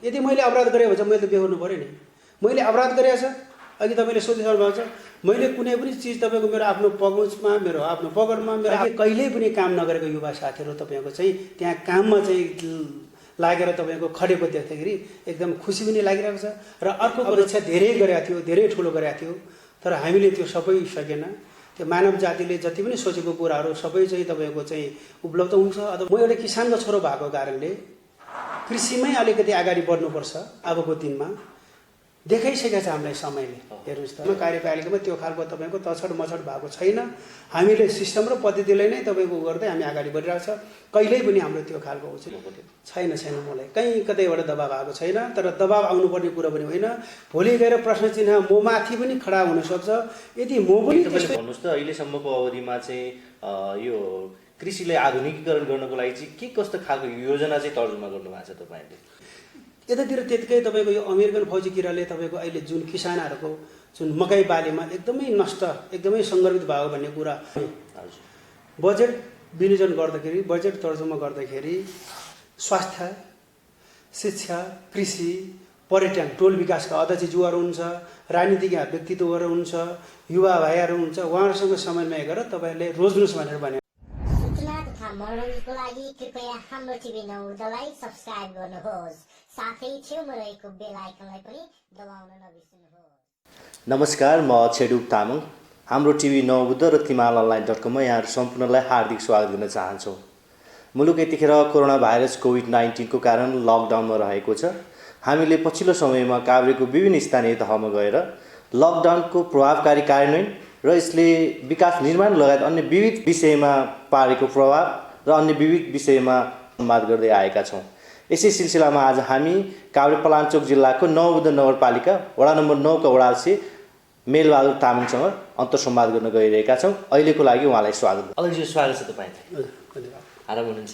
यदि मैले अपराध गरेँ भने चाहिँ मैले त बेहोर्नु पऱ्यो नि। मैले अपराध गरेको छ, अघि तपाईँले सोधिसक्नु भएको छ, मैले कुनै पनि चिज तपाईँको मेरो आफ्नो पहुँचमा, मेरो आफ्नो पकडमा, मेरो कहिल्यै पनि काम नगरेको युवा साथीहरू तपाईँको चाहिँ त्यहाँ काममा चाहिँ लागेर तपाईँको खडेको देख्दाखेरि एकदम खुसी पनि लागिरहेको छ। र अर्को परीक्षा धेरै गरेको थियो, धेरै ठुलो गरेको थियो, तर हामीले त्यो सबै सकेन। त्यो मानव जातिले जति पनि सोचेको कुराहरू सबै चाहिँ तपाईँको चाहिँ उपलब्ध हुन्छ। अथवा म एउटा किसानको छोरो भएको कारणले कृषिमै अलिकति अगाडि बढ्नुपर्छ अबको दिनमा देखाइसकेको छ हामीलाई समयले। हेर्नुहोस् त, कार्यपालिकामा त्यो खालको तपाईँको तछड मछड भएको छैन। हामीले सिस्टम र पद्धतिलाई नै तपाईँको गर्दै हामी अगाडि बढिरहेको छ। कहिल्यै पनि हाम्रो त्यो खालको छैन मलाई कहीँ कतैबाट दबाब आएको छैन। तर दबाब आउनुपर्ने कुरो पनि होइन। भोलि गएर प्रश्न चिन्ह म माथि पनि खडा हुनसक्छ। यदि म पनि भन्नुहोस् त, अहिलेसम्मको अवधिमा चाहिँ यो कृषिलाई आधुनिकीकरण गर्नको लागि चाहिँ के कस्तो खालको योजना चाहिँ तर्जुमा गर्नुभएको छ तपाईँले? यतातिर त्यतिकै तपाईँको यो अमेरिकन फौजी किराले तपाईँको अहिले जुन किसानहरूको जुन मकै बालीमा एकदमै नष्ट, एकदमै सङ्गर्भित भएको भन्ने कुरा, बजेट विनियोजन गर्दाखेरि, बजेट तर्जुमा गर्दाखेरि स्वास्थ्य, शिक्षा, कृषि, पर्यटन, टोल विकासका अध्यक्षज्यूहरू हुन्छ, राजनीतिक व्यक्तित्वहरू हुन्छ, युवा भाइहरू हुन्छ, उहाँहरूसँग समन्वय गरेर तपाईँहरूले रोज्नुहोस् भनेर भने। सूचना तथा मनोरञ्जनको लागि कृपया हाम्रो टिभी 9 सब्स्क्राइब गर्नुहोस्, साथै छेउमा रहेको बेल आइकनलाई पनि दबाउन नबिर्सनुहोस्। नमस्कार, म छेडुप तामाङ। हाम्रो टिभी 9 र timal.online.com मा यहाँहरू सम्पूर्णलाई हार्दिक स्वागत गर्न चाहन्छौँ। मुलुक यतिखेर कोरोना भाइरस कोभिड-19 को कारण लकडाउनमा रहेको छ। हामीले पछिल्लो समयमा काभ्रेको विभिन्न स्थानीय तहमा गएर लकडाउनको प्रभावकारी कार्यान्वयन र यसले विकास निर्माण लगायत अन्य विविध विषयमा पारेको प्रभाव र अन्य विविध विषयमा संवाद गर्दै आएका छौँ। यसै सिलसिलामा आज हामी काभ्रे पलाञ्चोक जिल्लाको नवबुद्ध नगरपालिका वडा नम्बर 9 का वडाध्यक्ष मेलबहादुर तामाङसँग अन्तर्संवाद गर्न गइरहेका छौँ। अहिलेको लागि उहाँलाई स्वागत। अलैजी स्वागत छ तपाईँलाई। आराम हुनुहुन्छ?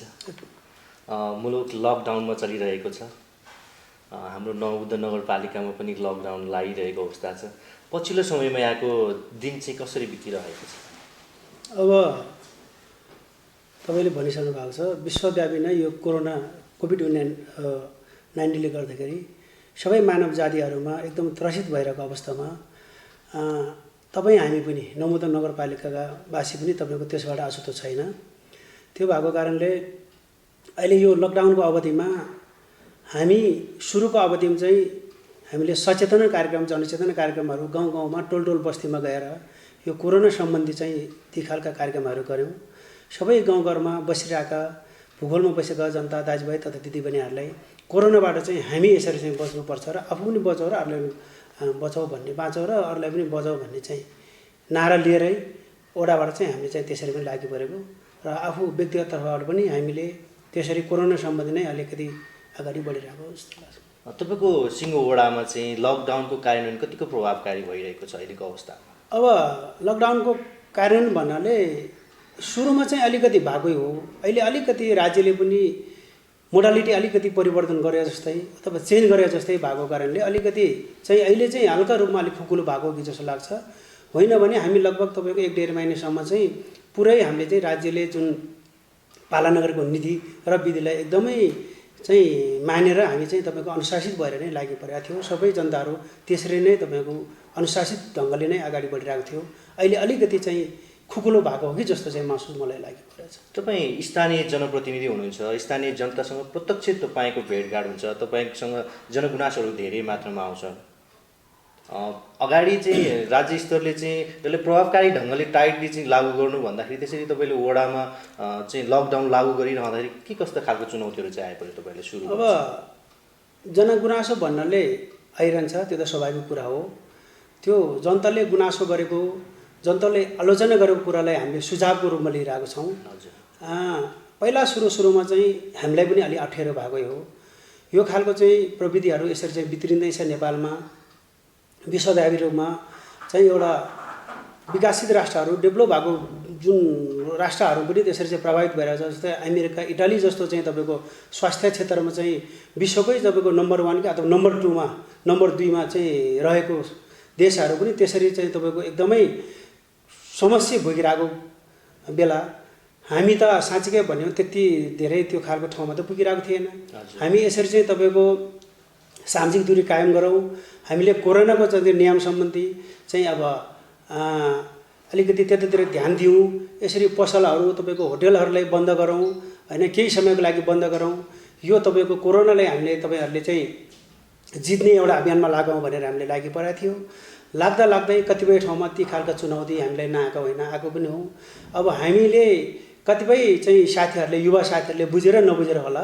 मुलुक लकडाउनमा चलिरहेको छ। हाम्रो नवबुद्ध नगरपालिकामा पनि लकडाउन लागिरहेको अवस्था छ। पछिल्लो समयमा यहाँको दिन चाहिँ कसरी बितिरहेको छ? अब तपाईँले भनिसक्नु भएको छ, विश्वव्यापी नै यो कोभिड-19ले गर्दाखेरि सबै मानव जातिहरूमा एकदम त्रसित भइरहेको अवस्थामा तपाईँ हामी पनि नवबुद्ध नगरपालिकाका वासी पनि तपाईँको त्यसबाट अछुतो छैन। त्यो भएको कारणले अहिले यो लकडाउनको अवधिमा हामी सुरुको अवधिमा चाहिँ हामीले सचेतना कार्यक्रम, जनचेतना कार्यक्रमहरू गाउँ गाउँमा, टोल टोल बस्तीमा गएर यो कोरोना सम्बन्धी चाहिँ ती खालका कार्यक्रमहरू गऱ्यौँ। सबै गाउँघरमा बसिरहेका, भूगोलमा बसेका जनता दाजुभाइ तथा दिदीबहिनीहरूलाई कोरोनाबाट चाहिँ हामी यसरी चाहिँ बच्नुपर्छ र आफू पनि बचाऊ र अरूलाई बचाऊ भन्ने, बाँचौ र अरूलाई पनि बचाऊ भन्ने चाहिँ नारा लिएरै ओडाबाट चाहिँ हामीले चाहिँ त्यसरी पनि लागि परेको र आफू व्यक्तिगत तर्फबाट पनि हामीले त्यसरी कोरोना सम्बन्धी नै अलिकति अगाडि बढिरहेको जस्तो लाग्छ। तपाईँको सिङ्गो वडामा चाहिँ लकडाउनको कार्यान्वयन कतिको प्रभावकारी भइरहेको छ अहिलेको अवस्थामा? अब लकडाउनको कार्यान्वयन भन्नाले सुरुमा चाहिँ अलिकति भएकै हो। अहिले अलिकति राज्यले पनि मोडालिटी अलिकति परिवर्तन गरे जस्तै अथवा चेन्ज गरे जस्तै भएको कारणले अलिकति चाहिँ अहिले चाहिँ हल्का रूपमा अलिक खुकुलो भएको कि जस्तो लाग्छ। होइन भने हामी लगभग तपाईँको 1-1.5 महिनासम्म चाहिँ पुरै हामीले चाहिँ राज्यले जुन पालना गरेको नीति र विधिलाई एकदमै चाहिँ मानेर हामी चाहिँ तपाईँको अनुशासित भएर नै लागि परेका थियौँ। सबै जनताहरू त्यसरी नै तपाईँको अनुशासित ढङ्गले नै अगाडि बढिरहेको थियो। अहिले अलिकति चाहिँ खुकुलो भएको हो कि जस्तो चाहिँ महसुस मलाई लागिपरेको छ। तपाईँ स्थानीय जनप्रतिनिधि हुनुहुन्छ, स्थानीय जनतासँग प्रत्यक्ष तपाईँको भेटघाट हुन्छ, तपाईँसँग जनगुनासोहरू धेरै मात्रामा आउँछ। अगाडि चाहिँ राज्य स्तरले चाहिँ यसले प्रभावकारी ढङ्गले टाइटली चाहिँ लागू गर्नु भन्दाखेरि त्यसरी तपाईँले वडामा चाहिँ लकडाउन लागू गरिरहँदाखेरि के कस्तो खालको चुनौतीहरू चाहिँ आइपऱ्यो तपाईँले सुरु? अब जनगुनासो भन्नाले आइरहन्छ, त्यो त स्वाभाविक कुरा हो। त्यो जनताले गुनासो गरेको, जनताले आलोचना गरेको कुरालाई हामीले सुझावको रूपमा लिइरहेको छौँ। पहिला सुरुमा चाहिँ हामीलाई पनि अलि अप्ठ्यारो भएकै हो। यो खालको चाहिँ प्रविधिहरू यसरी चाहिँ बिग्रिँदैछ नेपालमा। विश्वव्यापी रूपमा चाहिँ एउटा विकसित राष्ट्रहरू, डेभलप भएको जुन राष्ट्रहरू पनि त्यसरी चाहिँ प्रभावित भइरहेछ। जस्तै अमेरिका, इटाली जस्तो चाहिँ तपाईँको स्वास्थ्य क्षेत्रमा चाहिँ विश्वकै तपाईँको नम्बर 1 अथवा नम्बर 2 मा चाहिँ रहेको देशहरू पनि त्यसरी चाहिँ तपाईँको एकदमै समस्या भोगिरहेको बेला हामी त साँच्चीकै भन्यो त्यति धेरै त्यो खालको ठाउँमा त पुगिरहेको थिएन। हामी यसरी चाहिँ तपाईँको सामाजिक दूरी कायम गरौँ। हामीले कोरोनाको चाहिँ नियम सम्बन्धी चाहिँ अब अलिकति त्यतातिर ध्यान दिउँ। यसरी पसलहरू तपाईँको होटलहरूलाई बन्द गरौँ होइन, केही समयको लागि बन्द गरौँ। यो तपाईँको कोरोनालाई हामीले तपाईँहरूले चाहिँ जित्ने एउटा अभियानमा लागौँ भनेर हामीले लागि परेको थियो। लाग्दा लाग्दै कतिपय ठाउँमा ती खालका चुनौती हामीलाई नआएको होइन, आएको पनि हो। अब हामीले कतिपय चाहिँ साथीहरूले, युवा साथीहरूले बुझेर नबुझेर होला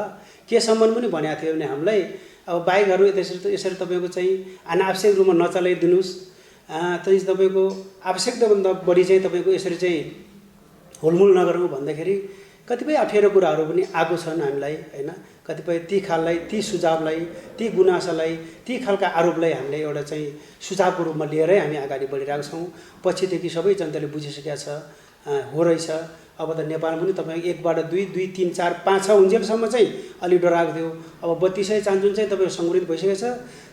केसम्म पनि भनेको थियो भने हामीलाई अब बाइकहरू यसरी तपाईँको चाहिँ अनावश्यक रूपमा नचलाइदिनुहोस्, चाहिँ तपाईँको आवश्यकताभन्दा बढी चाहिँ तपाईँको यसरी चाहिँ हुलमुल नगरौँ भन्दाखेरि कतिपय अप्ठ्यारो कुराहरू पनि आएको छन् हामीलाई होइन। कतिपय ती खाललाई, ती सुझावलाई, ती गुनासालाई, ती खालका आरोपलाई हामीले एउटा चाहिँ सुझावको रूपमा लिएरै हामी अगाडि बढिरहेको छौँ। पछिदेखि सबै जनताले बुझिसकेका छ हो रहेछ। अब त नेपाल पनि तपाईँको 1 बाट 2, 2, 3, 4, 5, 6 हुन्जेलसम्म चाहिँ अलि डराएको थियो। अब 32 चान्जुन चाहिँ तपाईँको सङ्क्रमित भइसकेको छ,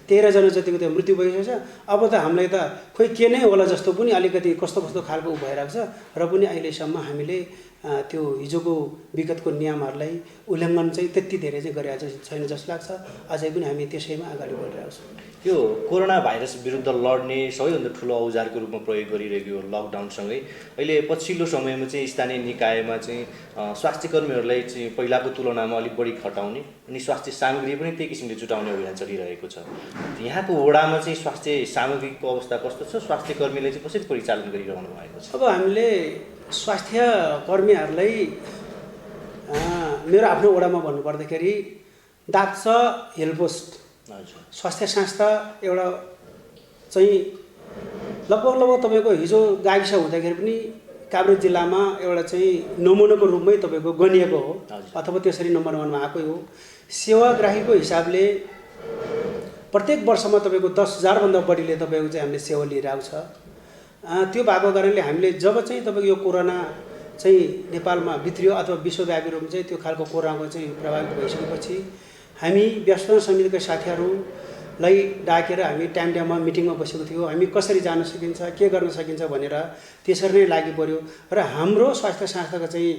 13 जना जतिको त्यो मृत्यु भइसकेको छ। अब त हामीलाई त खोइ के नै होला जस्तो पनि अलिकति कस्तो खालको भइरहेको छ। र पनि अहिलेसम्म हामीले त्यो हिजोको विगतको नियमहरूलाई उल्लङ्घन चाहिँ त्यति धेरै चाहिँ गरिरहेको छैन जस्तो लाग्छ। अझै पनि हामी त्यसैमा अगाडि बढिरहेको छौँ। यो कोरोना भाइरस विरुद्ध लड्ने सबैभन्दा ठुलो औजारको रूपमा प्रयोग गरिरहेको लकडाउनसँगै अहिले पछिल्लो समयमा चाहिँ स्थानीय निकायमा चाहिँ स्वास्थ्य कर्मीहरूलाई चाहिँ पहिलाको तुलनामा अलिक बढी खटाउने अनि स्वास्थ्य सामग्री पनि त्यही किसिमले जुटाउने अभियान चलिरहेको छ। यहाँको वडामा चाहिँ स्वास्थ्य सामग्रीको अवस्था कस्तो छ? स्वास्थ्य कर्मीले चाहिँ कसरी परिचालन गरिरहनु भएको छ? अब हामीले स्वास्थ्य कर्मीहरूलाई मेरो आफ्नो वडामा भन्नुपर्दाखेरि दाप्च हेल्पोस्ट स्वास्थ्य संस्था एउटा चाहिँ लगभग तपाईँको हिजो गाविस हुँदाखेरि पनि काभ्रे जिल्लामा एउटा चाहिँ नमुनाको रूपमै तपाईँको गनिएको हो अथवा त्यसरी नम्बर 1 मा आएकै हो। सेवाग्राहीको हिसाबले प्रत्येक वर्षमा तपाईँको 10,000 भन्दा बढीले तपाईँको चाहिँ हामीले सेवा लिइरहेको छ। त्यो भएको कारणले हामीले जब चाहिँ तपाईँको यो कोरोना चाहिँ नेपालमा भित्रियो अथवा विश्वव्यापी रूपमा चाहिँ त्यो खालको कोरोनाको चाहिँ प्रभावित भइसकेपछि हामी व्यवस्थापन समितिका साथीहरूलाई डाकेर हामी टाइममा मिटिङमा बसेको थियो। हामी कसरी जान सकिन्छ, के गर्न सकिन्छ भनेर त्यसरी नै लागि पर्यो। र हाम्रो स्वास्थ्य संस्थाको चाहिँ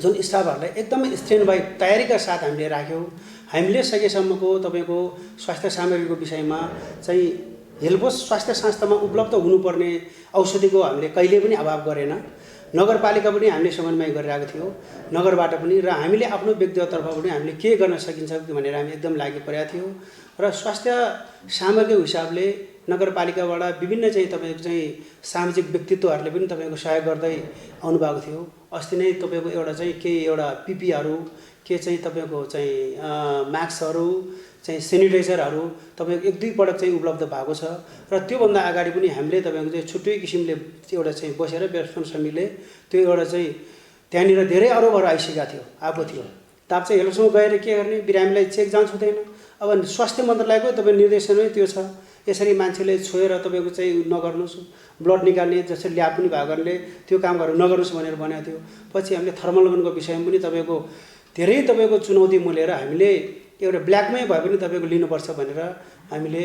जुन स्टाफहरूलाई एकदमै स्ट्यान्ड बाई तयारीका साथ हामीले राख्यौँ। हामीले सकेसम्मको तपाईँको स्वास्थ्य सामग्रीको विषयमा चाहिँ हेल्पोस स्वास्थ्य संस्थामा उपलब्ध हुनुपर्ने औषधिको हामीले कहिले पनि अभाव गरेन। नगरपालिका पनि हामीले समन्वय गरिरहेको थियो नगरबाट पनि, र हामीले आफ्नो व्यक्तिगत तर्फबाट पनि हामीले के गर्न सकिन्छ भनेर हामी एकदम लागि परेका थियौँ। र स्वास्थ्य सामग्रीको हिसाबले नगरपालिकाबाट विभिन्न चाहिँ तपाईँको चाहिँ सामाजिक व्यक्तित्वहरूले पनि तपाईँको सहयोग गर्दै आउनुभएको थियो। अस्ति नै तपाईँको एउटा चाहिँ केही एउटा पिपीहरू के चाहिँ तपाईँको चाहिँ मास्कहरू चाहिँ सेनिटाइजरहरू तपाईँको 1-2 पटक चाहिँ उपलब्ध भएको छ। र त्योभन्दा अगाडि पनि हामीले तपाईँको चाहिँ छुट्टै किसिमले एउटा चाहिँ बसेर व्यवस्थापन समितिले त्यो एउटा चाहिँ त्यहाँनिर धेरै आरोपहरू आएको थियो। ताप चाहिँ हेल्थसँग गएर के गर्ने, बिरामीलाई चेक जाँच हुँदैन। अब स्वास्थ्य मन्त्रालयको तपाईँ निर्देशनै त्यो छ, यसरी मान्छेले छोएर तपाईँको चाहिँ नगर्नुहोस्, ब्लड निकाल्ने जसरी ल्याब पनि भएको कारणले त्यो कामहरू नगर्नुहोस् भनेर भनेको थियो। पछि हामीले थर्मल गनको विषयमा पनि तपाईँको धेरै तपाईँको चुनौती मूलेर हामीले एउटा ब्ल्याकमै भए पनि तपाईँको लिनुपर्छ भनेर हामीले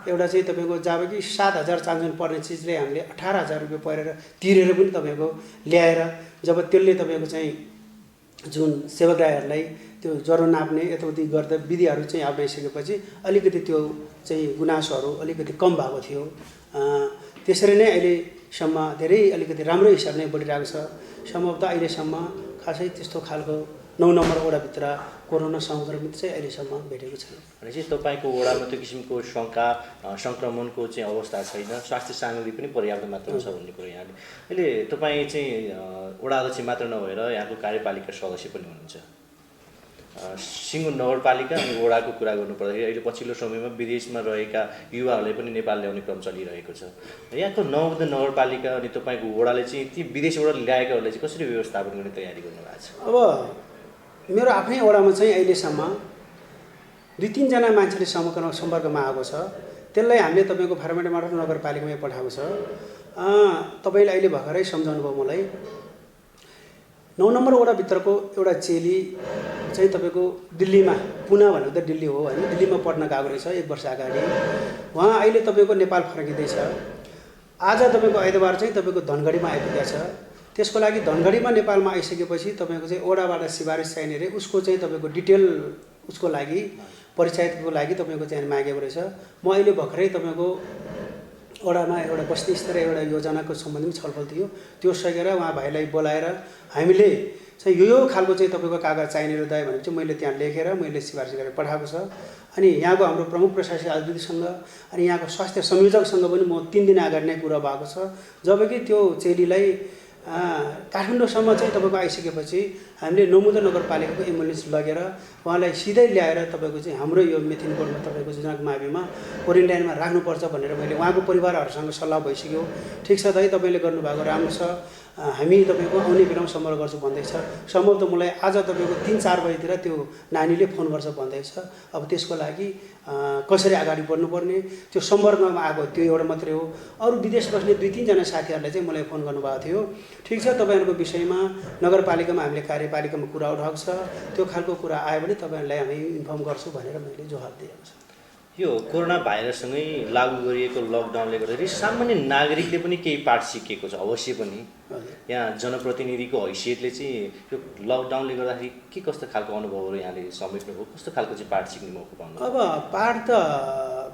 एउटा चाहिँ तपाईँको जब कि 7,000 चान्जुन पर्ने चिजले हामीले 18,000 रुपियाँ परेर तिरेर पनि तपाईँको ल्याएर जब त्यसले तपाईँको चाहिँ जुन सेवाग्राहीहरूलाई त्यो ज्वरो नाप्ने यताउति गर्दा विधिहरू चाहिँ अप्नाइसकेपछि अलिकति त्यो चाहिँ गुनासोहरू अलिकति कम भएको थियो। त्यसरी नै अहिलेसम्म धेरै अलिकति राम्रो हिसाबले बढिरहेको छ। सम्भवतः अहिलेसम्म खासै त्यस्तो खालको 9 नम्बर वडाभित्र कोरोना सङ्क्रमित चाहिँ अहिलेसम्म भेटेको छैन। भनेपछि तपाईँको वडामा त्यो किसिमको शङ्का सङ्क्रमणको चाहिँ अवस्था छैन, स्वास्थ्य सामग्री पनि पर्याप्त मात्रामा छ भन्ने कुरो यहाँले। अहिले तपाईँ चाहिँ वडा अध्यक्ष मात्र नभएर यहाँको कार्यपालिका सदस्य पनि हुनुहुन्छ। सिङ्गो नगरपालिका अनि वडाको कुरा गर्नुपर्दाखेरि अहिले पछिल्लो समयमा विदेशमा रहेका युवाहरूले पनि नेपाल ल्याउने क्रम चलिरहेको छ। यहाँको नवोदय नगरपालिका अनि तपाईँको वडाले चाहिँ ती विदेशबाट ल्याएकाहरूलाई चाहिँ कसरी व्यवस्थापन गर्ने तयारी गर्नुभएको छ? अब मेरो आफ्नै वडामा चाहिँ अहिलेसम्म 2-3 जना मान्छेले सम्पर्कमा आएको छ। त्यसलाई हामीले तपाईँको फार्मेटमाट नगरपालिकामै पठाएको छ। तपाईँले अहिले भर्खरै सम्झाउनु भयो मलाई। 9 नम्बर वडाभित्रको एउटा चेली चाहिँ तपाईँको दिल्लीमा, पुना भनेको त दिल्ली हो होइन, दिल्लीमा पढ्न गएको रहेछ 1 वर्ष अगाडि। उहाँ अहिले तपाईँको नेपाल फर्किँदैछ। आज तपाईँको आइतबार चाहिँ तपाईँको धनगढीमा आइपुगेको छ। त्यसको लागि धनगढीमा नेपालमा आइसकेपछि तपाईँको चाहिँ वडाबाट सिफारिस चाहिने रे उसको चाहिँ तपाईँको डिटेल उसको लागि परिचयको लागि तपाईँको चाहिँ मागेको रहेछ। म अहिले भर्खरै तपाईँको वडामा एउटा बस्ती स्तरीय एउटा योजनाको सम्बन्धमा छलफल थियो, त्यो सकेर उहाँ भाइलाई बोलाएर हामीले चाहिँ यो खालको चाहिँ तपाईँको कागज चाहिने दाइ भने चाहिँ मैले त्यहाँ लेखेर मैले सिफारिस गरेर पठाएको छ। अनि यहाँको हाम्रो प्रमुख प्रशासनिक अधिकारीसँग अनि यहाँको स्वास्थ्य संयोजकसँग पनि म 3 दिन अगाडि नै कुरा भएको छ। जबकि त्यो चेलीलाई काठमाडौँसम्म चाहिँ तपाईँको आइसकेपछि हामीले नौमुदा नगरपालिकाको एम्बुलेन्स लगेर उहाँलाई सिधै ल्याएर तपाईँको चाहिँ हाम्रो यो मेथिनकोटमा तपाईँको जनक माविमा क्वारेन्टाइनमा राख्नुपर्छ भनेर मैले उहाँको परिवारहरूसँग सल्लाह भइसक्यो। ठिक छ दाइ, तपाईँले गर्नुभएको राम्रो छ, हामी तपाईँको आउने बेलामा सम्पर्क गर्छु भन्दैछ। सम्भवतः मलाई आज तपाईँको 3-4 बजीतिर त्यो नानीले फोन गर्छ भन्दैछ। अब त्यसको लागि कसरी अगाडि बढ्नुपर्ने त्यो सम्पर्कमा आएको त्यो एउटा मात्रै हो। अरू विदेश बस्ने 2-3 जना साथीहरूले चाहिँ मलाई फोन गर्नुभएको थियो। ठिक छ, तपाईँहरूको विषयमा नगरपालिकामा हामीले कार्यपालिकामा कुरा उठाएको छ, त्यो खालको कुरा आयो भने तपाईँहरूलाई हामी इन्फर्म गर्छौँ भनेर मैले जवाब दिएको छ। यो कोरोना भाइरससँगै लागू गरिएको लकडाउनले गर्दाखेरि सामान्य नागरिकले पनि केही पाठ सिकेको छ अवश्य पनि। यहाँ जनप्रतिनिधिको हैसियतले चाहिँ यो लकडाउनले गर्दाखेरि के कस्तो खालको अनुभवहरू यहाँले समेट्नुभयो, कस्तो खालको चाहिँ पाठ सिक्ने मौका पाउनु? अब पाठ त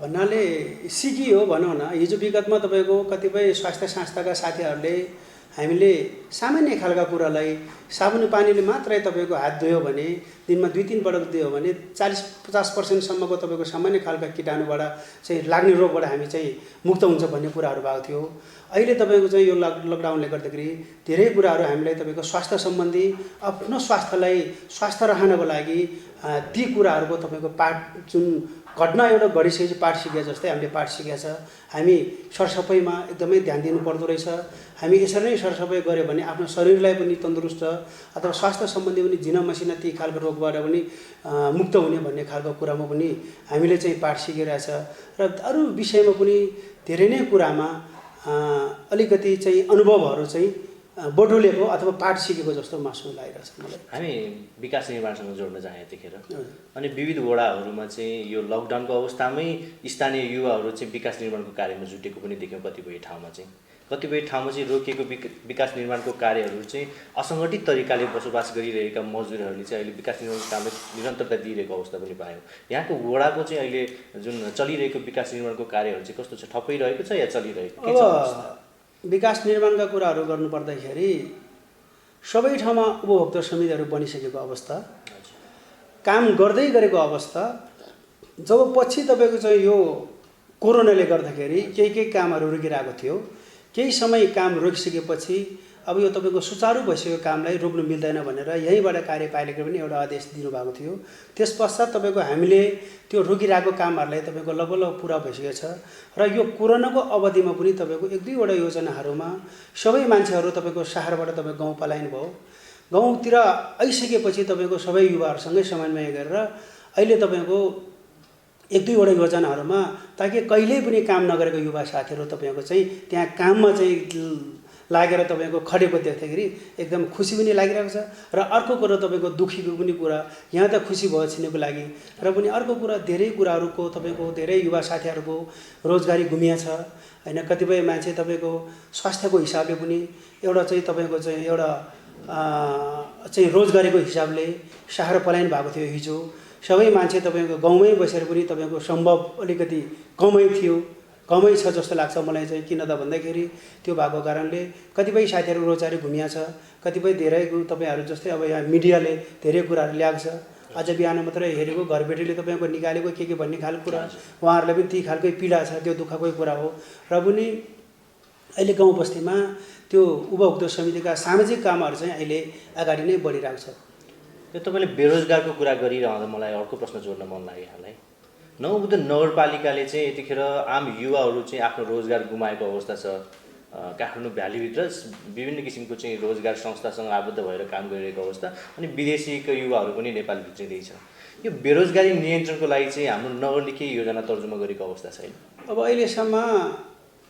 भन्नाले सिकियो भनौँ न। हिजो विगतमा तपाईँको कतिपय स्वास्थ्य संस्थाका साथीहरूले हामीले सामान्य खालका कुरालाई साबुन पानीले मात्रै तपाईँको हात धुयो भने, दिनमा 2-3 पटक धुयो भने 40-50% सम्मको तपाईँको सामान्य खालका कीटाणुबाट चाहिँ लाग्ने रोगबाट हामी चाहिँ मुक्त हुन्छ भन्ने कुराहरू भएको थियो। अहिले तपाईँको चाहिँ यो लकडाउनले गर्दाखेरि धेरै कुराहरू हामीलाई तपाईँको स्वास्थ्य सम्बन्धी आफ्नो स्वास्थ्यलाई स्वस्थ रहनको लागि ती कुराहरूको तपाईँको पाठ जुन घटना एउटा घटिसकेपछि पाठ सिके जस्तै हामीले पाठ सिकेका छ। हामी सरसफाइमा एकदमै ध्यान दिनुपर्दो रहेछ। हामी यसरी नै सरसफाइ गऱ्यो भने आफ्नो शरीरलाई पनि तन्दुरुस्त अथवा स्वास्थ्य सम्बन्धी पनि जिना मसिना ती खालको रोगबाट पनि मुक्त हुने भन्ने खालको कुरामा पनि हामीले चाहिँ पाठ सिकिरहेछ। र अरू विषयमा पनि धेरै नै कुरामा अलिकति चाहिँ अनुभवहरू चाहिँ बटुलेको अथवा पाठ सिकेको जस्तो महसुस लागिरहेछ मलाई। हामी विकास निर्माणसँग जोड्न चाहे यतिखेर अनि विविध वडाहरूमा चाहिँ यो लकडाउनको अवस्थामै स्थानीय युवाहरू चाहिँ विकास निर्माणको कार्यमा जुटेको पनि देख्यौँ। कतिपय ठाउँमा चाहिँ रोकिएको विकास निर्माणको कार्यहरू चाहिँ असङ्गठित तरिकाले बसोबास गरिरहेका मजदुरहरूले चाहिँ अहिले विकास निर्माणको कामलाई निरन्तरता दिइरहेको अवस्था पनि पायौँ। यहाँको वडाको चाहिँ अहिले जुन चलिरहेको विकास निर्माणको कार्यहरू चाहिँ कस्तो छ? ठप्पै रहेको छ या चलिरहेको के छ? विकास निर्माणका कुराहरू गर्नुपर्दाखेरि सबै ठाउँमा उपभोक्ता समितिहरू बनिसकेको अवस्था, काम गर्दै गरेको अवस्था। जब पछि तपाईँको चाहिँ यो कोरोनाले गर्दाखेरि केही कामहरू रोकिरहेको थियो, केही समय काम रोकिसकेपछि अब यो तपाईँको सुचारू भइसकेको कामलाई रोक्नु मिल्दैन भनेर यहीँबाट कार्यपालिकाले पनि एउटा आदेश दिनुभएको थियो। त्यस पश्चात तपाईँको हामीले त्यो रोकिरहेको कामहरूलाई तपाईँको लगभग पुरा भइसकेको छ। र यो कोरोनाको अवधिमा पनि तपाईँको 1-2वटा योजनाहरूमा सबै मान्छेहरू तपाईँको शहरबाट तपाईँ गाउँ पलायन भयो। गाउँतिर आइसकेपछि तपाईँको सबै युवाहरूसँगै समन्वय गरेर अहिले तपाईँको 1-2वटा योजनाहरूमा ताकि कहिल्यै पनि काम नगरेको युवा साथीहरू तपाईँको चाहिँ त्यहाँ काममा चाहिँ लागेर तपाईँको खटेको देख्दाखेरि एकदम खुसी पनि लागिरहेको छ। र अर्को कुरा तपाईँको दुखीको पनि कुरा, यहाँ त खुसी भयो छिनेको लागि, र पनि अर्को कुरा धेरै कुराहरूको तपाईँको धेरै युवा साथीहरूको रोजगारी गुमिया छ होइन। कतिपय मान्छे तपाईँको स्वास्थ्यको हिसाबले पनि एउटा चाहिँ तपाईँको चाहिँ एउटा चाहिँ रोजगारीको हिसाबले शहर पलायन भएको थियो। हिजो सबै मान्छे तपाईँको गाउँमै बसेर पनि तपाईँको सम्भव अलिकति कमै थियो, कमै छ जस्तो लाग्छ मलाई चाहिँ। किन त भन्दाखेरि त्यो भएको कारणले कतिपय साथीहरू रोजगारी घुमिया छ, कतिपय धेरै तपाईँहरू जस्तै अब यहाँ मिडियाले धेरै कुराहरू ल्याएको छ। आज बिहान मात्रै हेरेको घरबेटीले तपाईँको निकालेको के भन्ने खालको कुरा, उहाँहरूलाई पनि ती खालकै पीडा छ, त्यो दुःखकै कुरा हो। र पनि अहिले गाउँ बस्तीमा त्यो उपभोक्ता समितिका सामाजिक कामहरू चाहिँ अहिले अगाडि नै बढिरहेको छ। यो तपाईँले बेरोजगारको कुरा गरिरहँदा मलाई अर्को प्रश्न जोड्न मन लाग्यो यहाँलाई। नौबुद्ध नगरपालिकाले चाहिँ यतिखेर आम युवाहरू चाहिँ आफ्नो रोजगार गुमाएको अवस्था छ। काठमाडौँ भ्यालीभित्र विभिन्न किसिमको चाहिँ रोजगार संस्थासँग आबद्ध भएर काम गरिरहेको अवस्था अनि विदेशीको युवाहरू पनि नेपाल भित्रिँदैछ। यो बेरोजगारी नियन्त्रणको लागि चाहिँ हाम्रो नगरले के योजना तर्जुमा गरेको अवस्था छैन? अब अहिलेसम्म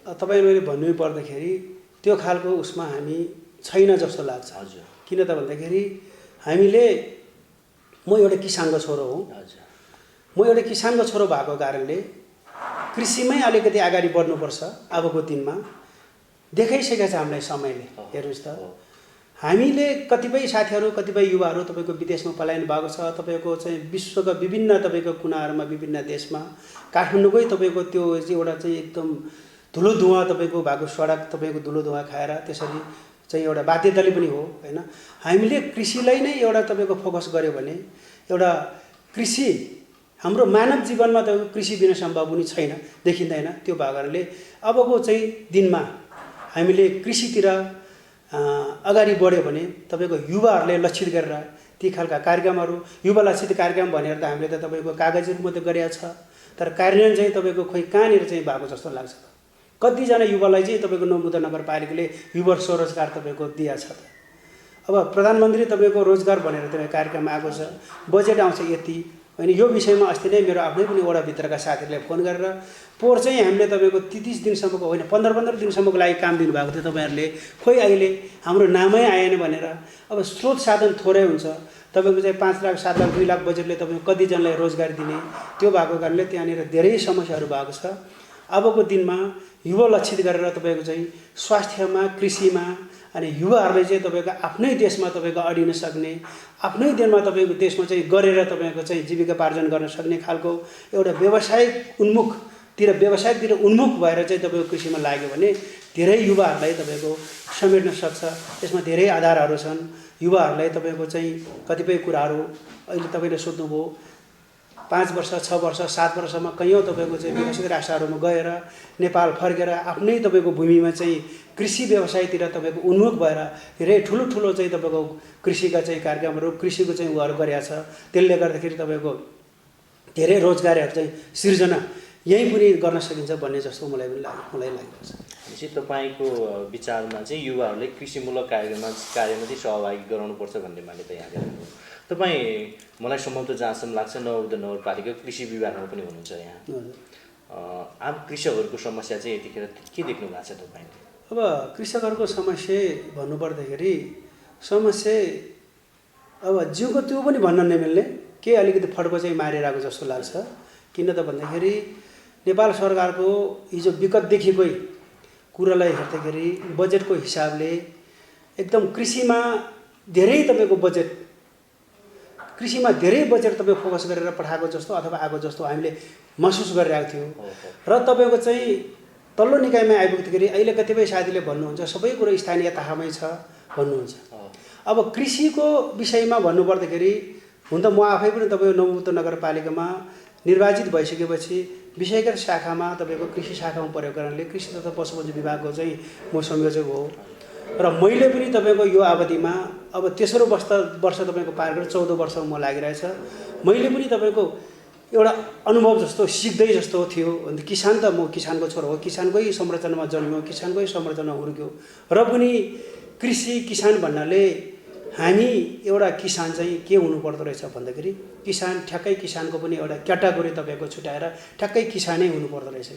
तपाईँ मैले भन्नु पर्दाखेरि त्यो खालको उसमा हामी छैन जस्तो लाग्छ। हजुर। किन त भन्दाखेरि हामीले म एउटा किसानको छोरो हो। हजुर। म एउटा किसानको छोरो भएको कारणले कृषिमै अलिकति अगाडि बढ्नुपर्छ। अबको दिनमा देखाइसकेको छ हामीलाई समयले। हेर्नुहोस् त, हामीले कतिपय साथीहरू कतिपय युवाहरू तपाईँको विदेशमा पलायन भएको छ, तपाईँको चाहिँ विश्वका विभिन्न तपाईँको कुनाहरूमा विभिन्न देशमा काठमाडौँकै तपाईँको त्यो चाहिँ एउटा चाहिँ एकदम धुलो धुवाँ तपाईँको भएको सडक तपाईँको धुलो धुवाँ खाएर त्यसरी चाहिँ एउटा बाध्यताले पनि हो होइन। हामीले कृषिलाई नै एउटा तपाईँको फोकस गऱ्यो भने एउटा कृषि हाम्रो मानव जीवनमा तपाईँको कृषि बिना सम्भव पनि छैन, देखिँदैन। त्यो भएको कारणले अबको चाहिँ दिनमा हामीले कृषितिर अगाडि बढ्यो भने तपाईँको युवाहरूलाई लक्षित गरेर ती खालका कार्यक्रमहरू युवा लक्षित कार्यक्रम भनेर त हामीले त तपाईँको कागजी रूपमा त गरेका छ, तर कार्यान्वयन चाहिँ तपाईँको खोइ कहाँनिर चाहिँ भएको जस्तो लाग्छ। कतिजना युवालाई चाहिँ तपाईँको नौमुदा नगरपालिकाले युवा स्वरोजगार तपाईँको दिएको छ। अब प्रधानमन्त्री तपाईँको रोजगार भनेर तपाईँको कार्यक्रम आएको छ, बजेट आउँछ यति होइन। यो विषयमा अस्ति नै मेरो आफ्नै पनि वडाभित्रका साथीहरूलाई फोन गरेर पोहोर चाहिँ हामीले तपाईँको 30 दिनसम्मको होइन 15 दिनसम्मको लागि काम दिनुभएको थियो तपाईँहरूले, खोइ अहिले हाम्रो नामै आएन भनेर। अब स्रोत साधन थोरै हुन्छ, तपाईँको चाहिँ 5 लाख 7 लाख 2 लाख बजेटले तपाईँको कतिजनालाई रोजगार दिने, त्यो भएको कारणले त्यहाँनिर धेरै समस्याहरू भएको छ। अबको दिनमा युवा लक्षित गरेर तपाईँको चाहिँ स्वास्थ्यमा कृषिमा अनि युवाहरूले चाहिँ तपाईँको आफ्नै देशमा तपाईँको अडिन सक्ने, आफ्नै देशमा देशमा चाहिँ गरेर तपाईँको चाहिँ जीविकोपार्जन गर्न सक्ने खालको एउटा व्यवसायतिर उन्मुख भएर चाहिँ तपाईँको कृषिमा लाग्यो भने धेरै युवाहरूलाई तपाईँको समेट्न सक्छ। यसमा धेरै आधारहरू छन्। युवाहरूलाई तपाईँको चाहिँ कतिपय कुराहरू अहिले तपाईँले सोध्नुभयो 5 वर्ष 6 वर्ष 7 वर्षमा कैयौँ तपाईँको चाहिँ विकसित राष्ट्रहरूमा गएर नेपाल फर्केर आफ्नै तपाईँको भूमिमा चाहिँ कृषि व्यवसायतिर तपाईँको उन्मुख भएर धेरै ठुलो चाहिँ तपाईँको कृषिका चाहिँ कार्यक्रमहरू कृषिको चाहिँ उयोहरू गरेका छ। त्यसले गर्दाखेरि तपाईँको धेरै रोजगारीहरू चाहिँ सिर्जना यहीँ पनि गर्न सकिन्छ भन्ने जस्तो मलाई लागिरहेको छ। भनेपछि तपाईँको विचारमा चाहिँ युवाहरूले कृषिमूलक कार्यमा चाहिँ सहभागी गराउनुपर्छ भन्ने मान्यता यहाँ गर्नुभयो। तपाईँ मलाई सम्भवतः जहाँसम्म लाग्छ नौवटा नगरपालिका कृषि विभागमा पनि हुनुहुन्छ यहाँ। आम कृषकहरूको समस्या चाहिँ यतिखेर के देख्नु भएको छ तपाईँले? अब कृषकहरूको समस्या भन्नुपर्दाखेरि समस्या अब जिउको त्यो पनि भन्न नमिल्ने के अलिकति फड्को चाहिँ मारिरहेको जस्तो लाग्छ। किन त भन्दाखेरि नेपाल सरकारको हिजो विगतदेखिकै कुरालाई हेर्दाखेरि बजेटको हिसाबले एकदम कृषिमा धेरै तपाईँको बजेट तपाईँ फोकस गरेर पठाएको जस्तो अथवा आएको जस्तो हामीले महसुस गरिरहेको थियौँ। र तपाईँको चाहिँ तल्लो निकायमा आइपुग्दाखेरि अहिले कतिपय साथीले भन्नुहुन्छ सबै कुरो स्थानीय तहमै छ भन्नुहुन्छ। अब कृषिको विषयमा भन्नुपर्दाखेरि हुन त म आफै पनि तपाईँको नौवटा नगरपालिकामा निर्वाचित भइसकेपछि विषयगत शाखामा तपाईँको कृषि शाखामा परेको कारणले कृषि तथा पशुपन्छी विभागको चाहिँ म संयोजक हो। र मैले पनि तपाईँको यो अवधिमा अब तेस्रो वर्ष तपाईँको पार गरेर 14 वर्षमा म लागिरहेछ। मैले पनि तपाईँको एउटा अनुभव जस्तो सिक्दै जस्तो थियो। अन्त किसान त म किसानको छोरो हो, किसानकै संरचनामा जन्म्यो, किसानकै संरचनामा हुर्क्यो। र पनि कृषि किसान भन्नाले हामी एउटा किसान चाहिँ के हुनुपर्दो रहेछ भन्दाखेरि किसान ठ्याक्कै किसानको पनि एउटा क्याटेगोरी तपाईँको छुट्याएर ठ्याक्कै किसानै हुनुपर्दो रहेछ।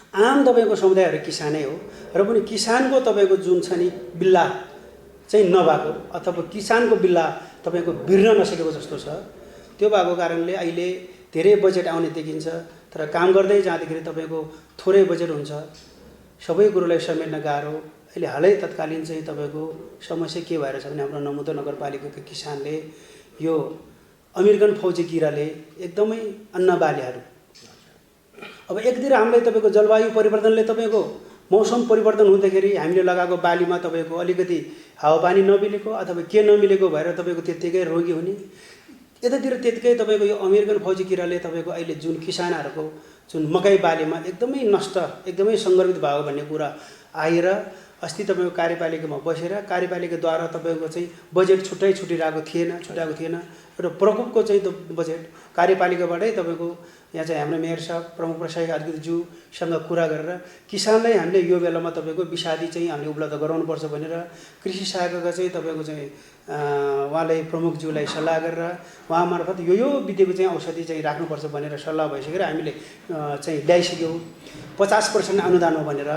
आम तपाईँको समुदायहरू किसानै हो र पनि किसानको तपाईँको जुन छ नि बिल्ला चाहिँ नभएको अथवा किसानको बिल्ला तपाईँको बिर्न नसकेको जस्तो छ। त्यो भएको कारणले अहिले धेरै बजेट आउने देखिन्छ, तर काम गर्दै जाँदाखेरि तपाईँको थोरै बजेट हुन्छ, सबै कुरोलाई समेट्न गाह्रो। अहिले हालै तत्कालीन चाहिँ तपाईँको समस्या के भएर छ भने हाम्रो नौवटा नगरपालिकाका किसानले यो अमेरिकन फौजी किराले एकदमै अन्न बालीहरू अब एकतिर हामीलाई तपाईँको जलवायु परिवर्तनले तपाईँको मौसम परिवर्तन हुँदाखेरि हामीले लगाएको बालीमा तपाईँको अलिकति हावापानी नमिलेको अथवा के नमिलेको भएर तपाईँको त्यत्तिकै रोगी हुने, यतातिर त्यतिकै तपाईँको यो अमेरिकन फौजी किराले तपाईँको अहिले जुन किसानहरूको जुन मकै बालीमा एकदमै नष्ट एकदमै सङ्क्रमित भयो भन्ने कुरा आएर अस्ति तपाईँको कार्यपालिकामा बसेर कार्यपालिकाद्वारा तपाईँको चाहिँ बजेट छुट्याएको थिएन र प्रकोपको चाहिँ बजेट कार्यपालिकाबाटै तपाईँको यहाँ चाहिँ हाम्रो मेयर साहब प्रमुख प्रशासक अधिकारीज्यूसँग कुरा गरेर किसानलाई हामीले यो बेलामा तपाईँको विषादी चाहिँ हामीले उपलब्ध गराउनुपर्छ भनेर कृषि शाखाका चाहिँ तपाईँको चाहिँ उहाँलाई प्रमुखज्यूलाई सल्लाह गरेर उहाँ मार्फत यो विधिको चाहिँ औषधि चाहिँ राख्नुपर्छ भनेर सल्लाह भइसकेर हामीले चाहिँ ल्याइसक्यौँ। 50% अनुदान हो भनेर।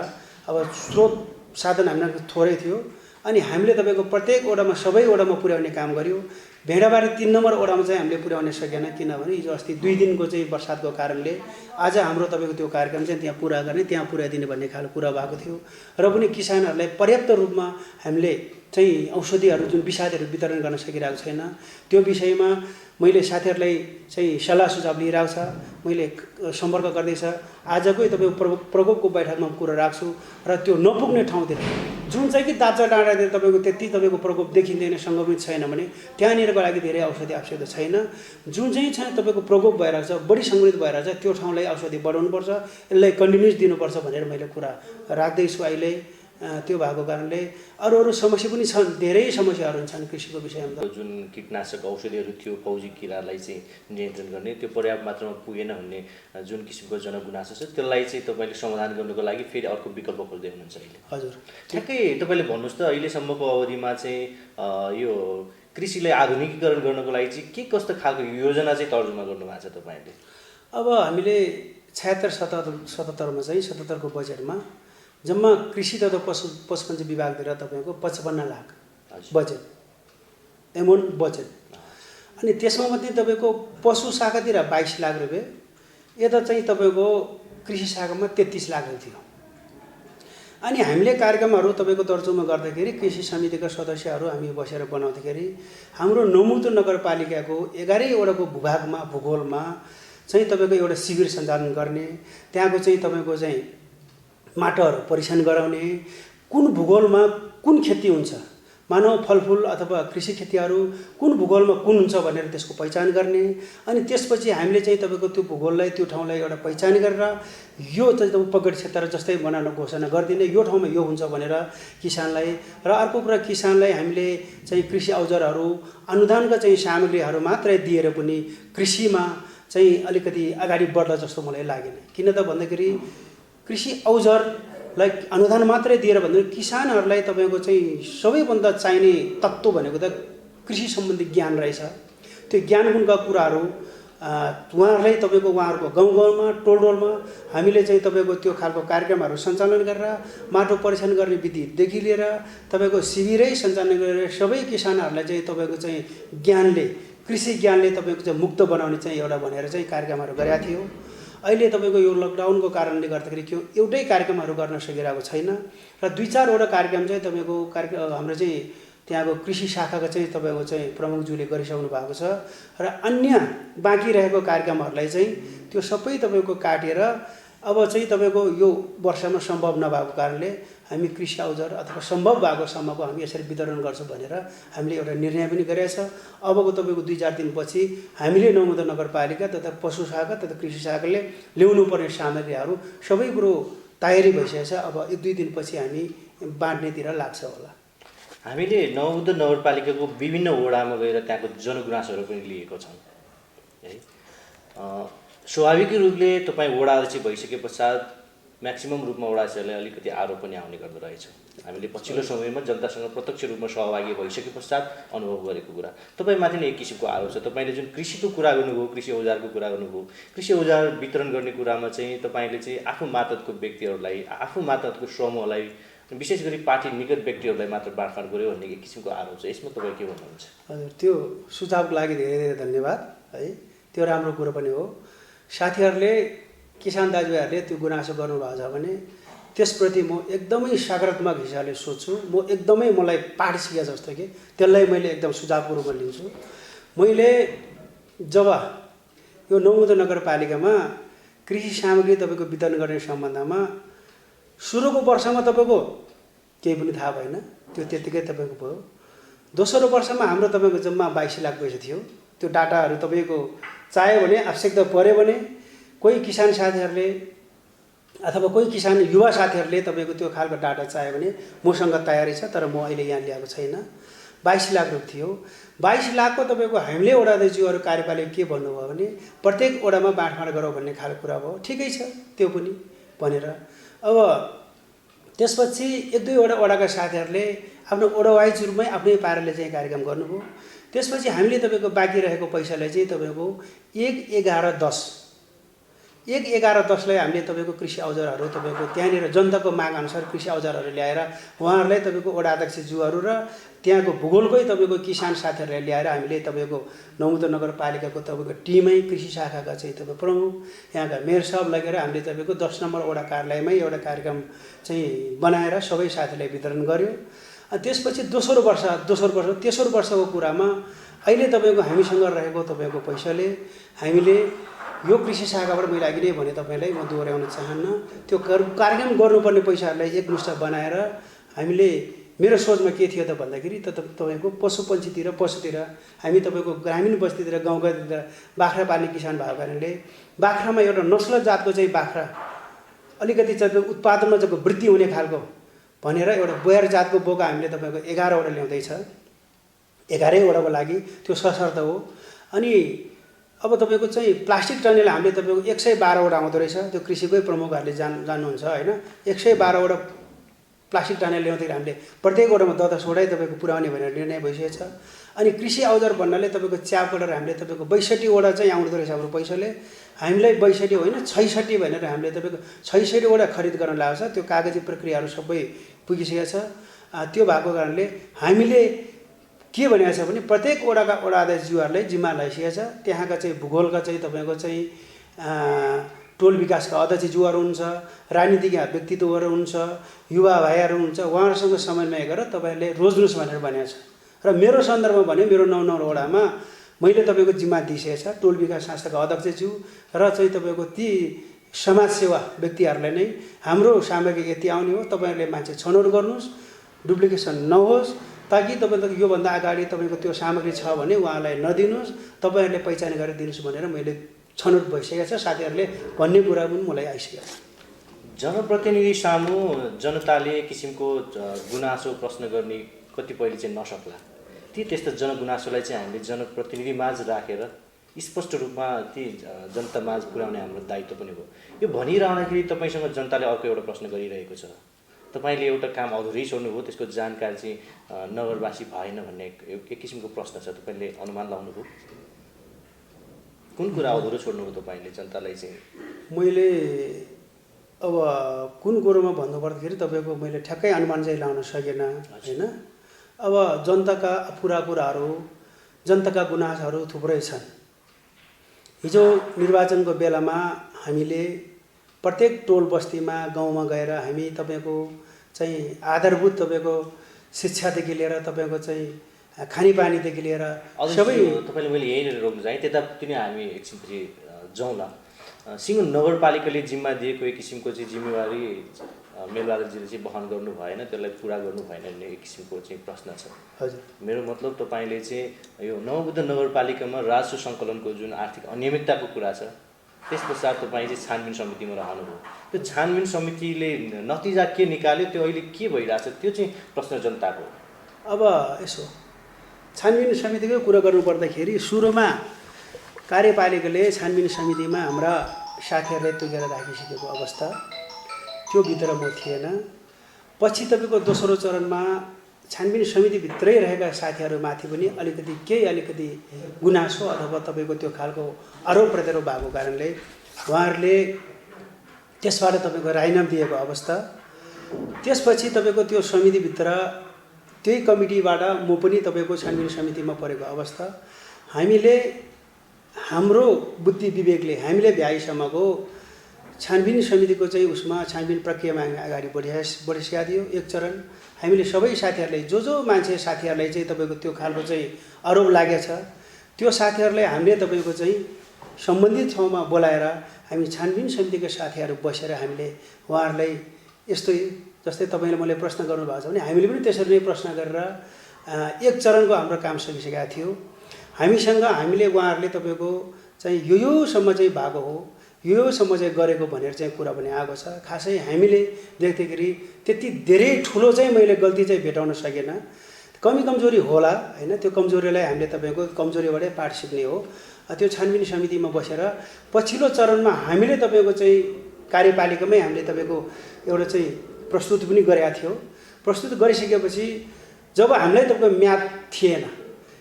अब स्रोत साधन हामीलाई थोरै थियो अनि हामीले तपाईँको प्रत्येक वडामा सबै वडामा पुर्याउने काम गर्यो। भेडाबारी 3 नम्बर वडामा चाहिँ हामीले पुर्याउन सकेन, किनभने हिजो अस्ति 2 दिनको चाहिँ बर्सातको कारणले आज हाम्रो तपाईँको त्यो कार्यक्रम चाहिँ त्यहाँ पुरा गर्ने, त्यहाँ पुर्याइदिने भन्ने खालको कुरा भएको थियो। र पनि किसानहरूलाई पर्याप्त रूपमा हामीले चाहिँ औषधिहरू जुन विषादीहरू वितरण गर्न सकिरहेको छैन, त्यो विषयमा मैले साथीहरूलाई चाहिँ सल्लाह सुझाव लिइरहेको छ। मैले सम्पर्क गर्दैछ, आजकै तपाईँको प्रकोपको बैठकमा कुरा राख्छु र त्यो नपुग्ने ठाउँतिर जुन चाहिँ कि दाप्चा डाँडातिर तपाईँको त्यति तपाईँको प्रकोप देखिँदैन, सङ्क्रमित छैन भने त्यहाँनिरको लागि धेरै औषधि आवश्यकता छैन। जुन चाहिँ चाहिँ तपाईँको प्रकोप भइरहेको छ, बढी सङ्क्रमित भइरहेको छ, त्यो ठाउँलाई औषधि बढाउनुपर्छ, यसलाई कन्टिन्युस दिनुपर्छ भनेर मैले कुरा राख्दैछु। अहिले त्यो भएको कारणले अरू समस्या पनि छन्, धेरै समस्याहरू छन् कृषिको विषयमा। जुन कीटनाशक औषधिहरू थियो फौजी किरालाई चाहिँ नियन्त्रण गर्ने, त्यो पर्याप्त मात्रामा पुगेन भन्ने जुन किसिमको जनगुनासो छ, त्यसलाई चाहिँ तपाईँले समाधान गर्नुको लागि फेरि अर्को विकल्प खोज्दै हुनुहुन्छ अहिले? हजुर, ठ्याक्कै तपाईँले भन्नुहोस् त, अहिलेसम्मको अवधिमा चाहिँ यो कृषिलाई आधुनिकीकरण गर्नको लागि चाहिँ के कस्तो खालको योजना चाहिँ तर्जुमा गर्नुभएको छ तपाईँले? अब हामीले 76-77मा चाहिँ 77को बजेटमा जम्मा कृषि तथा पशुपन्छी विभागतिर तपाईँको 55 लाख बजेट, एमाउन्ट बजेट। अनि त्यसमा मात्रै तपाईँको पशु शाखातिर 22 लाख रुपियाँ, यता चाहिँ तपाईँको कृषि शाखामा 33 लाख थियो। अनि हामीले कार्यक्रमहरू तपाईँको तर्जुमा गर्दाखेरि कृषि समितिका सदस्यहरू हामी बसेर बनाउँदाखेरि हाम्रो नौमुदो नगरपालिकाको 11वटाको भूगोलमा चाहिँ तपाईँको एउटा शिविर सञ्चालन गर्ने, त्यहाँको चाहिँ तपाईँको चाहिँ माटोहरू परीक्षण गराउने, कुन भूगोलमा कुन खेती हुन्छ, मानव फलफुल अथवा कृषि खेतीहरू कुन भूगोलमा कुन हुन्छ भनेर त्यसको पहिचान गर्ने। अनि त्यसपछि हामीले चाहिँ तपाईँको त्यो भूगोललाई, त्यो ठाउँलाई एउटा पहिचान गरेर यो चाहिँ तपाईँ पकड क्षेत्र जस्तै बनाउन घोषणा गरिदिने, यो ठाउँमा यो हुन्छ भनेर किसानलाई। र अर्को कुरा, किसानलाई हामीले चाहिँ कृषि औजारहरू, अनुदानका चाहिँ सामग्रीहरू मात्रै दिएर पनि कृषिमा चाहिँ अलिकति अगाडि बढ्ला जस्तो मलाई लागेन। किन त भन्दाखेरि कृषि औजारलाई अनुदान मात्रै दिएर भन्दा किसानहरूलाई तपाईँको चाहिँ सबैभन्दा चाहिने तत्त्व भनेको त कृषि सम्बन्धी ज्ञान रहेछ। त्यो ज्ञान गुणका कुराहरू उहाँहरूलाई तपाईँको उहाँहरूको गाउँमा टोलटोलमा हामीले चाहिँ तपाईँको त्यो खालको कार्यक्रमहरू सञ्चालन गरेर माटो परीक्षण गर्ने विधिदेखि लिएर तपाईँको शिविरै सञ्चालन गरेर सबै किसानहरूलाई चाहिँ तपाईँको चाहिँ ज्ञानले, कृषि ज्ञानले तपाईँको चाहिँ मुक्त बनाउने चाहिँ एउटा भनेर चाहिँ कार्यक्रमहरू गरेका थियो। अहिले तपाईँको यो लकडाउनको कारणले गर्दाखेरि के एउटै कार्यक्रमहरू गर्न सकिरहेको छैन र 2-4वटा कार्यक्रम चाहिँ तपाईँको हाम्रो चाहिँ त्यहाँको कृषि शाखाको चाहिँ तपाईँको चाहिँ प्रमुखज्यूले गरिसक्नु भएको छ र अन्य बाँकी रहेको कार्यक्रमहरूलाई चाहिँ त्यो सबै तपाईँको काटेर अब चाहिँ तपाईँको यो वर्षमा सम्भव नभएको कारणले हामी कृषि औजार अथवा सम्भव भएको सम्मको हामी यसरी वितरण गर्छौँ भनेर हामीले एउटा निर्णय पनि गरेका छ। अबको तपाईँको 2-4 दिनपछि हामीले नौमुदो नगरपालिका तथा पशु शाखा तथा कृषि शाखाले ल्याउनु पर्ने सामग्रीहरू सबै कुरो तयारी भइसकेको छ। अब 1-2 दिनपछि हामी बाँड्नेतिर लाग्छ होला। हामीले नौमुदो नगरपालिकाको विभिन्न वडामा गएर त्यहाँको जनगुनासोहरू पनि लिएको छौँ है। स्वाभाविक रूपले तपाईँ वडा अध्यक्ष भइसके पश्चात म्याक्सिमम रूपमा वडाध्यक्षहरूले अलिकति आरोप पनि आउने गर्दो रहेछ। हामीले पछिल्लो समयमा जनतासँग प्रत्यक्ष रूपमा सहभागी भइसके पश्चात अनुभव गरेको कुरा तपाईँमाथि नै एक किसिमको आरोप छ। तपाईँले जुन कृषिको कुरा गर्नुभयो, कृषि औजारको कुरा गर्नुभयो, कृषि औजार वितरण गर्ने कुरामा चाहिँ तपाईँले चाहिँ आफू मातहतको व्यक्तिहरूलाई, आफू मातहतको समूहलाई, विशेष गरी पार्टी निकट व्यक्तिहरूलाई मात्र बाँडफाँड गर्यो भन्ने एक किसिमको आरोप छ। यसमा तपाईँ के भन्नुहुन्छ? हजुर, त्यो सुझावको लागि धेरै धेरै धन्यवाद है। त्यो राम्रो कुरो पनि हो। साथीहरूले, किसान दाजुभाइहरूले त्यो गुनासो गर्नुभएको छ भने त्यसप्रति म एकदमै सकारात्मक हिसाबले सोध्छु। म एकदमै मलाई पाठ सिके जस्तो कि त्यसलाई मैले एकदम सुझावको रूपमा लिन्छु। मैले जब यो नौमुदो नगरपालिकामा कृषि सामग्री तपाईँको वितरण गर्ने सम्बन्धमा सुरुको वर्षमा तपाईँको केही पनि थाहा भएन, त्यो त्यतिकै तपाईँको भयो। दोस्रो वर्षमा हाम्रो तपाईँको जम्मा 22 लाख पैसा थियो। त्यो डाटाहरू तपाईँको चाह्यो भने, आवश्यकता पऱ्यो भने कोही किसान साथीहरूले अथवा कोही किसान युवा साथीहरूले तपाईँको त्यो खालको डाटा चाह्यो भने मसँग तयारी छ, तर म अहिले यहाँ ल्याएको छैन। 22 लाख रुपियाँ थियो। 22 लाखको तपाईँको हामीले वडा अध्यक्षज्यूहरू कार्यपालिका के भन्नुभयो भने प्रत्येक वडामा बाँडफाँड गरौँ भन्ने खालको कुरा भयो। ठिकै छ त्यो पनि भनेर। अब त्यसपछि 1-2वटा वडाका साथीहरूले आफ्नो वडा वाइज रूपमै आफ्नै पाराले चाहिँ कार्यक्रम गर्नुभयो। त्यसपछि हामीले तपाईँको बाँकी रहेको पैसालाई चाहिँ तपाईँको 1-11-10 1/11/10लाई हामीले तपाईँको कृषि औजारहरू तपाईँको त्यहाँनिर जनताको माग अनुसार कृषि औजारहरू ल्याएर उहाँहरूलाई तपाईँको वडा अध्यक्षज्यूहरू र त्यहाँको भूगोलकै तपाईँको किसान साथीहरूलाई ल्याएर हामीले तपाईँको नौमुदो नगरपालिकाको तपाईँको टिमै कृषि शाखाका चाहिँ तपाईँ प्रमुख यहाँका मेयर साहब लगेर हामीले तपाईँको 10 नम्बर वडा कार्यालयमै एउटा कार्यक्रम चाहिँ बनाएर सबै साथीलाई वितरण गर्यो। अनि त्यसपछि तेस्रो वर्षको कुरामा अहिले तपाईँको हामीसँग रहेको तपाईँको पैसाले हामीले यो कृषि शाखाबाट मैले अघि नै भने तपाईँलाई म दोहोऱ्याउन चाहन्न, त्यो कार्यक्रम गर्नुपर्ने पैसाहरूलाई एकमुष्ट बनाएर हामीले मेरो सोचमा के थियो त भन्दाखेरि तपाईँको पशुतिर हामी तपाईँको ग्रामीण बस्तीतिर गाउँघरतिर बाख्रा पाल्ने किसान भएको कारणले बाख्रामा एउटा नस्ल जातको चाहिँ बाख्रा अलिकति चाहिँ उत्पादनमा चाहिँ वृद्धि हुने खालको भनेर एउटा बोयर जातको बोका हामीले तपाईँको 11वटा ल्याउँदैछ। 11वटाको लागि त्यो सशर्त हो। अनि अब तपाईँको चाहिँ प्लास्टिक टनेल हामीले तपाईँको 112वटा आउँदो रहेछ, त्यो कृषिकै प्रमुखहरूले जान्नुहुन्छ होइन। 112वटा प्लास्टिक टनेल ल्याउँदाखेरि हामीले प्रत्येक वटामा 10-10वटै तपाईँको पुर्याउने भनेर निर्णय भइसकेको छ। अनि कृषि औजार भन्नाले तपाईँको च्याप कटर हामीले तपाईँको 62वटा चाहिँ आउँदो रहेछ हाम्रो पैसाले। हामीलाई 62 होइन 66 भनेर हामीले तपाईँको 66वटा खरिद गर्न लागेको छ। त्यो कागजी प्रक्रियाहरू सबै पुगिसकेको छ। त्यो भएको कारणले हामीले के भनेको छ भने प्रत्येक वडाका वडा अध्यक्षज्यूहरूलाई जिम्मा लगाइसकेको छ। त्यहाँका चाहिँ भूगोलका चाहिँ तपाईँको चाहिँ टोल विकासका अध्यक्षज्यूहरू हुन्छ, राजनीतिक व्यक्तित्वहरू हुन्छ, युवा भाइहरू हुन्छ, उहाँहरूसँग समन्वय गरेर तपाईँहरूले रोज्नुहोस् भनेर भनेको छ। र मेरो सन्दर्भमा भने मेरो 9 वडामा मैले तपाईँको जिम्मा दिइसकेको छ टोल विकास संस्थाका अध्यक्षज्यू र चाहिँ तपाईँको ती समाजसेवा व्यक्तिहरूलाई नै हाम्रो सामग्री यति आउने हो, तपाईँहरूले मान्छे छनौट गर्नुहोस्, डुप्लिकेसन नहोस्, ताकि तपाईँको योभन्दा अगाडि तपाईँको त्यो सामग्री छ भने उहाँलाई नदिनुहोस्, तपाईँहरूले पहिचान गरेर दिनुहोस् भनेर मैले छनौट भइसकेको छ। साथीहरूले भन्ने कुरा पनि मलाई आइसकेको छ। जनप्रतिनिधि सामु जनताले किसिमको गुनासो प्रश्न गर्ने कतिपयले चाहिँ नसक्ला, ती त्यस्ता जनगुनासोलाई चाहिँ हामीले जनप्रतिनिधि माझ राखेर स्पष्ट रूपमा ती जनता माझ पुर्याउने हाम्रो दायित्व पनि हो। यो भनिरहँदाखेरि तपाईँसँग जनताले अर्को एउटा प्रश्न गरिरहेको छ, तपाईँले एउटा काम अधुरै छोड्नुभयो, त्यसको जानकारी चाहिँ नगरवासी भएन भन्ने एक किसिमको प्रश्न छ, तपाईँले अनुमान लाउनुभयो कुन कुरा अधुरो छोड्नुभयो तपाईँले जनतालाई चाहिँ? मैले अब कुन कुरोमा भन्नुपर्दाखेरि तपाईँको मैले ठ्याक्कै अनुमान चाहिँ लाउन सकेन होइन। अब जनताका पुरा कुराहरू, जनताका गुनासोहरू थुप्रै छन्। हिजो निर्वाचनको बेलामा हामीले प्रत्येक टोल बस्तीमा गाउँमा गएर हामी तपाईँको चाहिँ आधारभूत तपाईँको शिक्षादेखि लिएर तपाईँको चाहिँ खानेपानीदेखि लिएर सबै तपाईँले मैले यहीँनिर रोक्नु चाहेँ, त्यतापट्टि नै हामी एकछिनपछि जाउँला। सिङ्गो नगरपालिकाले जिम्मा दिएको एक किसिमको चाहिँ जिम्मेवारी मेलबहादुरजीले चाहिँ वहन गर्नु भएन, त्यसलाई पुरा गर्नु भएन भन्ने एक किसिमको चाहिँ प्रश्न छ। हजुर, मेरो मतलब तपाईँले चाहिँ यो नवबुद्ध नगरपालिकामा राजस्व सङ्कलनको जुन आर्थिक अनियमितताको कुरा छ त्यस पश्चात तपाईँ चाहिँ छानबिन समितिमा रहनुभयो। त्यो छानबिन समितिले नतिजा के निकाल्यो, त्यो अहिले के भइरहेछ, त्यो चाहिँ प्रश्न जनताको। अब यसो छानबिन समितिको कुरा गर्नुपर्दाखेरि सुरुमा कार्यपालिकाले छानबिन समितिमा हाम्रा साथीहरूलाई तुलेर राखिसकेको अवस्था, त्यो भित्र म थिएन। पछि तपाईँको दोस्रो चरणमा छानबिन समितिभित्रै रहेका साथीहरूमाथि पनि अलिकति गुनासो अथवा तपाईँको त्यो खालको आरोप प्रत्यारोप भएको कारणले उहाँहरूले त्यसबाट तपाईँको राजीनामा दिएको अवस्था। त्यसपछि तपाईँको त्यो समितिभित्र त्यही कमिटीबाट म पनि तपाईँको छानबिन समितिमा परेको अवस्था। हामीले हाम्रो बुद्धि विवेकले हामीले भ्याइसम्मको छानबिन समितिको चाहिँ उसमा छानबिन प्रक्रियामा अगाडि बढिसकेका थियो। एक चरण हामीले सबै साथीहरूलाई जो मान्छे साथीहरूलाई चाहिँ तपाईँको त्यो खालको चाहिँ आरोप लागेछ त्यो साथीहरूलाई हामीले तपाईँको चाहिँ सम्बन्धित ठाउँमा बोलाएर हामी छानबिन समितिका साथीहरू बसेर हामीले उहाँहरूलाई यस्तो जस्तै तपाईँले मैले प्रश्न गर्नुभएको छ भने हामीले पनि त्यसरी नै प्रश्न गरेर एक चरणको हाम्रो काम सकिसकेका थियो। हामीसँग हामीले उहाँहरूले तपाईँको चाहिँ योसम्म चाहिँ भएको हो, योसम्म चाहिँ गरेको भनेर चाहिँ कुरा पनि आएको छ। खासै हामीले देख्दाखेरि त्यति धेरै ठुलो चाहिँ मैले गल्ती चाहिँ भेटाउन सकेन, कमी कमजोरी होला होइन, त्यो कमजोरीलाई हामीले तपाईँको कमजोरीबाटै पाठ सिक्ने हो। त्यो छानबिन समितिमा बसेर पछिल्लो चरणमा हामीले तपाईँको चाहिँ कार्यपालिकामै हामीले तपाईँको एउटा चाहिँ प्रस्तुत पनि गरेका थियो। प्रस्तुत गरिसकेपछि जब हामीलाई तपाईँको म्याद थिएन,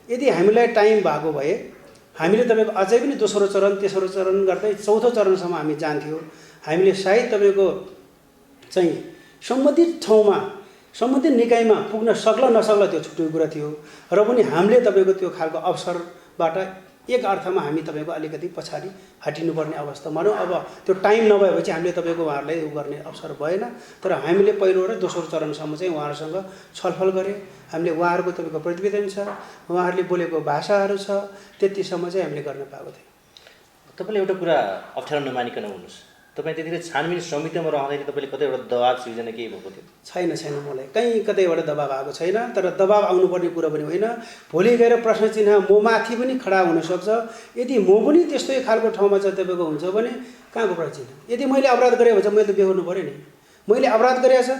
यदि हामीलाई टाइम भएको भए हामीले तपाईँको अझै पनि दोस्रो चरण तेस्रो चरण गर्दै चौथो चरणसम्म हामी जान्थ्यौँ। हामीले सायद तपाईँको चाहिँ सम्बन्धित ठाउँमा सम्बन्धित निकायमा पुग्न सक्ला नसक्ला त्यो छुट्टै कुरा थियो र पनि हामीले तपाईँको त्यो खालको अवसरबाट एक अर्थमा हामी तपाईँको अलिकति पछाडि हटिनुपर्ने अवस्था भनौँ। अब त्यो टाइम नभएपछि हामीले तपाईँको उहाँहरूलाई उ गर्ने अवसर भएन। तर हामीले पहिलो र दोस्रो चरणसम्म चाहिँ उहाँहरूसँग छलफल गरे। हामीले उहाँहरूको तपाईँको प्रतिवेदन छ, उहाँहरूले बोलेको भाषाहरू छ, त्यतिसम्म चाहिँ हामीले गर्न पाएको थियौँ। तपाईँले एउटा कुरा अप्ठ्यारो नमानिकन हुनुहोस्, तपाईँ त्यतिखेर छानबिन समितिमा रहँदाखेरि तपाईँले कतै एउटा दबाब सिर्जना केही भएको थियो? छैन मलाई कहीँ कतैबाट दबाब आएको छैन। तर दबाब आउनुपर्ने कुरा पनि होइन। भोलि गएर प्रश्न चिन्ह म माथि पनि खडा हुनसक्छ। यदि म पनि त्यस्तै खालको ठाउँमा चाहिँ तपाईँको हुन्छ भने कहाँको प्रश्न चिन्ह? यदि मैले अपराध गरेँ भने चाहिँ मैले त बेहोर्नु पऱ्यो नि। मैले अपराध गरेको छ,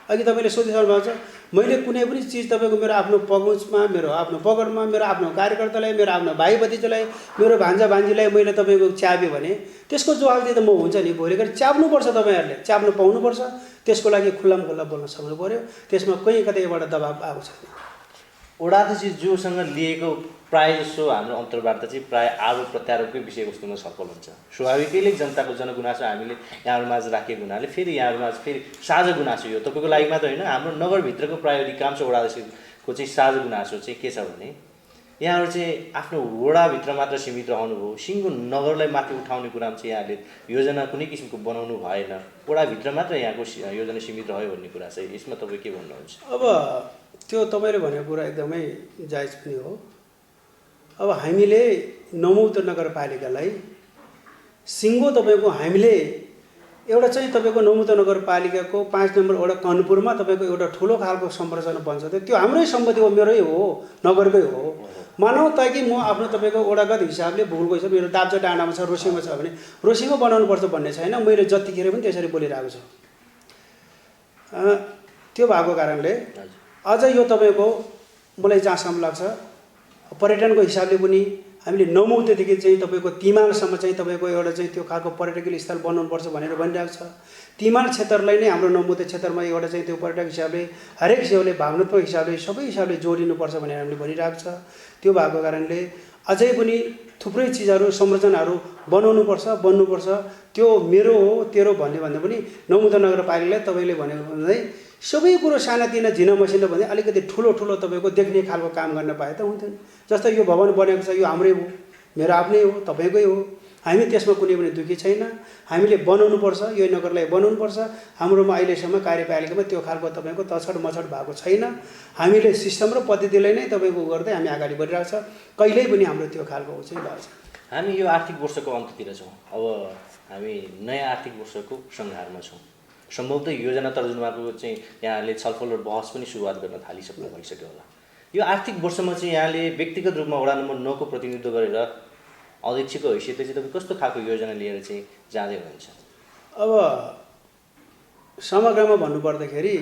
अघि तपाईँले सोधिसक्नु भएको छ। मैले कुनै पनि चिज तपाईँको मेरो आफ्नो पहुँचमा, मेरो आफ्नो पकडमा, मेरो आफ्नो कार्यकर्तालाई, मेरो आफ्नो भाइ भतिजालाई, मेरो भान्जा भान्जीलाई मैले तपाईँको च्याप्यो भने त्यसको जवाबदेही त म हुन्छ नि। भोलि गएर च्याप्नुपर्छ, तपाईँहरूले च्याप्नु पाउनुपर्छ। त्यसको लागि खुल्ला बोल्न सक्नु पऱ्यो। त्यसमा कहीँ कतैबाट दबाब आएको छैन। ओडाध्यक्षज्यूसँग लिएको प्रायः जसो हाम्रो अन्तर्वार्ता चाहिँ प्रायः आरोप प्रत्यारोपकै विषयवस्तुमा छलफल हुन्छ। स्वाभाविकैले जनताको जनगुनासो हामीले यहाँहरूमाझ राखेको हुनाले फेरि यहाँहरूमाझ फेरि साझा गुनासो यो तपाईँको लागि मात्र होइन, हाम्रो नगरभित्रको प्रायः अधिकांश ओडाध्यक्षको चाहिँ साझा गुनासो चाहिँ के छ भने यहाँहरू चाहिँ आफ्नो वडाभित्र मात्र सीमित रहनुभयो। सिङ्गो नगरलाई माथि उठाउने कुरामा चाहिँ यहाँले योजना कुनै किसिमको बनाउनु भएन, वडाभित्र मात्र यहाँको योजना सीमित रह्यो भन्ने कुरा चाहिँ यसमा तपाईँ के भन्नुहुन्छ? अब त्यो तपाईँले भनेको कुरा एकदमै जायज पनि हो। अब हामीले नमौत नगरपालिकालाई सिङ्गो तपाईँको हामीले एउटा चाहिँ तपाईँको नमौत नगरपालिकाको 5 नम्बर वडा कनपुरमा तपाईँको एउटा ठुलो खालको संरचना बन्छ। त्यो हाम्रै सम्पत्ति हो, मेरै हो, नगरकै हो। मानौँ ताकि म आफ्नो तपाईँको वडागत हिसाबले भूलको हिसाबले मेरो दाब्जा डाँडामा छ, रोसीमा छ भने रोसीमा बनाउनुपर्छ भन्ने छैन। मैले जतिखेर पनि त्यसरी बोलिरहेको छु। त्यो भएको कारणले अझ यो तपाईँको मलाई जहाँसम्म लाग्छ पर्यटनको हिसाबले पनि हामीले नमौतेदेखि चाहिँ तपाईँको तिमालसम्म चाहिँ तपाईँको एउटा चाहिँ त्यो खालको पर्यटकीय स्थल बनाउनुपर्छ भनेर भनिरहेको छ। तिमाल क्षेत्रलाई नै हाम्रो नमौते क्षेत्रमा एउटा चाहिँ त्यो पर्यटक हिसाबले हरेक हिसाबले भावनात्मक हिसाबले सबै हिसाबले जोडिनुपर्छ भनेर हामीले भनिरहेको छ। त्यो भएको कारणले अझै पनि थुप्रै चिजहरू संरचनाहरू बन्नुपर्छ। त्यो मेरो हो तेरो भन्ने भन्दा पनि नमौते नगरपालिकालाई तपाईँले भनेको भन्दै सबै कुरो सानातिना झिना मसिना भन्दै अलिकति ठुलो तपाईँको देख्ने खालको काम गर्न पाए त हुन्थ्यो नि। जस्तै यो भवन बनेको छ, यो हाम्रै हो, मेरो आफ्नै हो, तपाईँकै हो। हामी त्यसमा कुनै पनि दुःखी छैन। हामीले बनाउनुपर्छ, यो नगरलाई बनाउनुपर्छ। हाम्रोमा अहिलेसम्म कार्यपालिकामा त्यो खालको तपाईँको तछड मछड भएको छैन। हामीले सिस्टम र पद्धतिलाई नै तपाईँको गर्दै हामी अगाडि बढिरहेको छ। कहिल्यै पनि हाम्रो त्यो खालको चाहिँ भएको छ। हामी यो आर्थिक वर्षको अन्त्यतिर छौँ। अब हामी नयाँ आर्थिक वर्षको सङ्घारमा छौँ। सम्भवतः योजना तर्जुमाको चाहिँ यहाँले छलफल र बहस पनि सुरुवात गर्न थालिसक्नु भइसक्यो होला। यो आर्थिक वर्षमा चाहिँ यहाँले व्यक्तिगत रूपमा वडा नम्बर 9 को प्रतिनिधित्व गरेर अध्यक्षको हैसियतले चाहिँ तपाईँ कस्तो खालको योजना लिएर चाहिँ जाँदै हुनुहुन्छ? अब समग्रमा भन्नुपर्दाखेरि